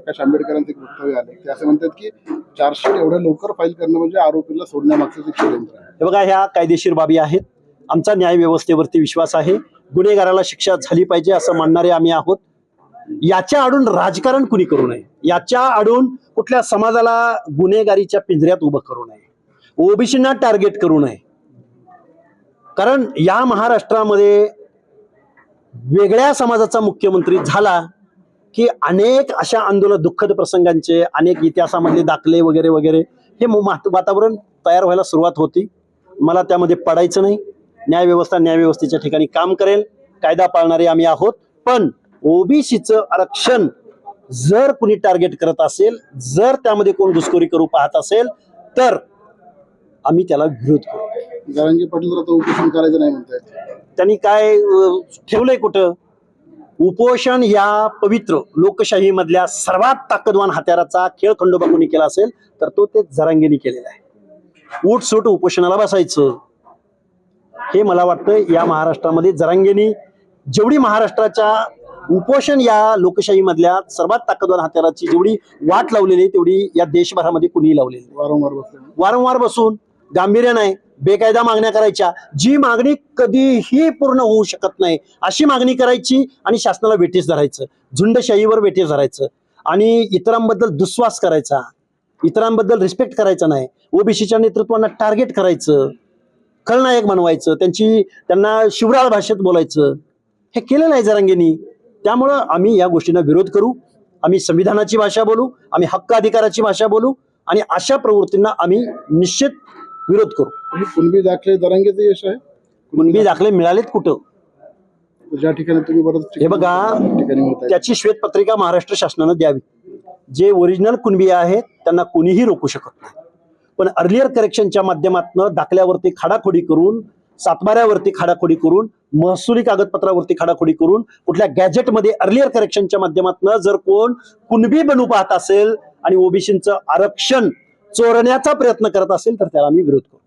प्रकाश आंबेडकरांचे एक वक्तव्य आले ते असं म्हणतात की चार्जशीट एवढ्या लवकर फाईल करणं म्हणजे आरोपीला सोडण्यामागचं एक षडयंत्र आहे. हे बघा, ह्या कायदेशीर बाबी आहेत. आमचा न्याय व्यवस्थेवरती विश्वास आहे. गुन्हेगाराला शिक्षा झाली पाहिजे असं मानणारे आम्ही आहोत. याच्या आडून राजकारण कुणी करू नये, याच्या आडून कुठल्या समाजाला गुन्हेगारीच्या पिंजऱ्यात उभं करू नये, ओबीसींना टार्गेट करू नये. कारण या महाराष्ट्रामध्ये वेगळ्या समाजाचा मुख्यमंत्री झाला की अनेक अशा आंदोलन, दुःखद प्रसंगांचे अनेक इतिहासामधले दाखले वगैरे वगैरे हे वातावरण तयार व्हायला सुरुवात होती. मला त्यामध्ये पडायचं नाही. न्यायव्यवस्था न्यायव्यवस्थेच्या ठिकाणी काम करेल. कायदा पाळणारे आम्ही आहोत. पण ओबीसीचं आरक्षण जर कुणी टार्गेट करत असेल, जर त्यामध्ये कोण घुसखोरी करू पाहत असेल तर आम्ही त्याला विरोध करू. जरांगे पाटील तर उपोषण करायचं नाही म्हणतात. त्यांनी काय ठेवलंय कुठं? उपोषण या पवित्र लोकशाही मधल्या सर्वात ताकदवान हत्याराचा खेळ खंडोबा कोणी केला असेल तर तो ते जरांगेनी केलेला आहे. उठसूट उपोषणाला बसायचं हे मला वाटतं या महाराष्ट्रामध्ये जरांगेनी जेवढी महाराष्ट्राच्या उपोषण या लोकशाही मधल्या सर्वात ताकदवान हत्याराची जेवढी वाट लावलेली तेवढी या देशभरामध्ये कुणीही लावलेली. वारंवार बसून गांभीर्य नाही, बेकायदा मागण्या करायच्या. जी मागणी कधीही पूर्ण होऊ शकत नाही अशी मागणी करायची आणि शासनाला वेठीस धरायचं, झुंडशाहीवर वेठीस धरायचं आणि इतरांबद्दल दुस्वास करायचा, इतरांबद्दल रिस्पेक्ट करायचा नाही, ओबीसीच्या नेतृत्वांना टार्गेट करायचं, खलनायक बनवायचं, त्यांना शिवराळ भाषेत बोलायचं. हे केलेलं आहे जरांगेंनी. त्यामुळं आम्ही या गोष्टींना विरोध करू. आम्ही संविधानाची भाषा बोलू, आम्ही हक्क अधिकाराची भाषा बोलू आणि अशा प्रवृत्तींना आम्ही निश्चित विरोध करू. कुणबी दाखले जरांगेचं यश आहे. कुणबी दाखले मिळालेत कुठं? ज्या ठिकाणी तुम्ही बरं हे बघा, त्याची श्वेतपत्रिका महाराष्ट्र शासनानं द्यावी. जे ओरिजिनल कुणबी आहेत त्यांना कुणीही रोखू शकत नाही. पण अर्लियर करेक्शनच्या माध्यमातून दाखल्यावरती खाडाखोडी करून, सातबाऱ्यावरती खाडाखोडी करून, महसुली कागदपत्रावरती खाडाखोडी करून, कुठल्या गॅजेटमध्ये अर्लियर करेक्शनच्या माध्यमातून जर कोण कुणबी बनू पाहत असेल आणि ओबीसींचं आरक्षण चोरण्याचा प्रयत्न करत असेल तर त्याला आम्ही विरोध करू.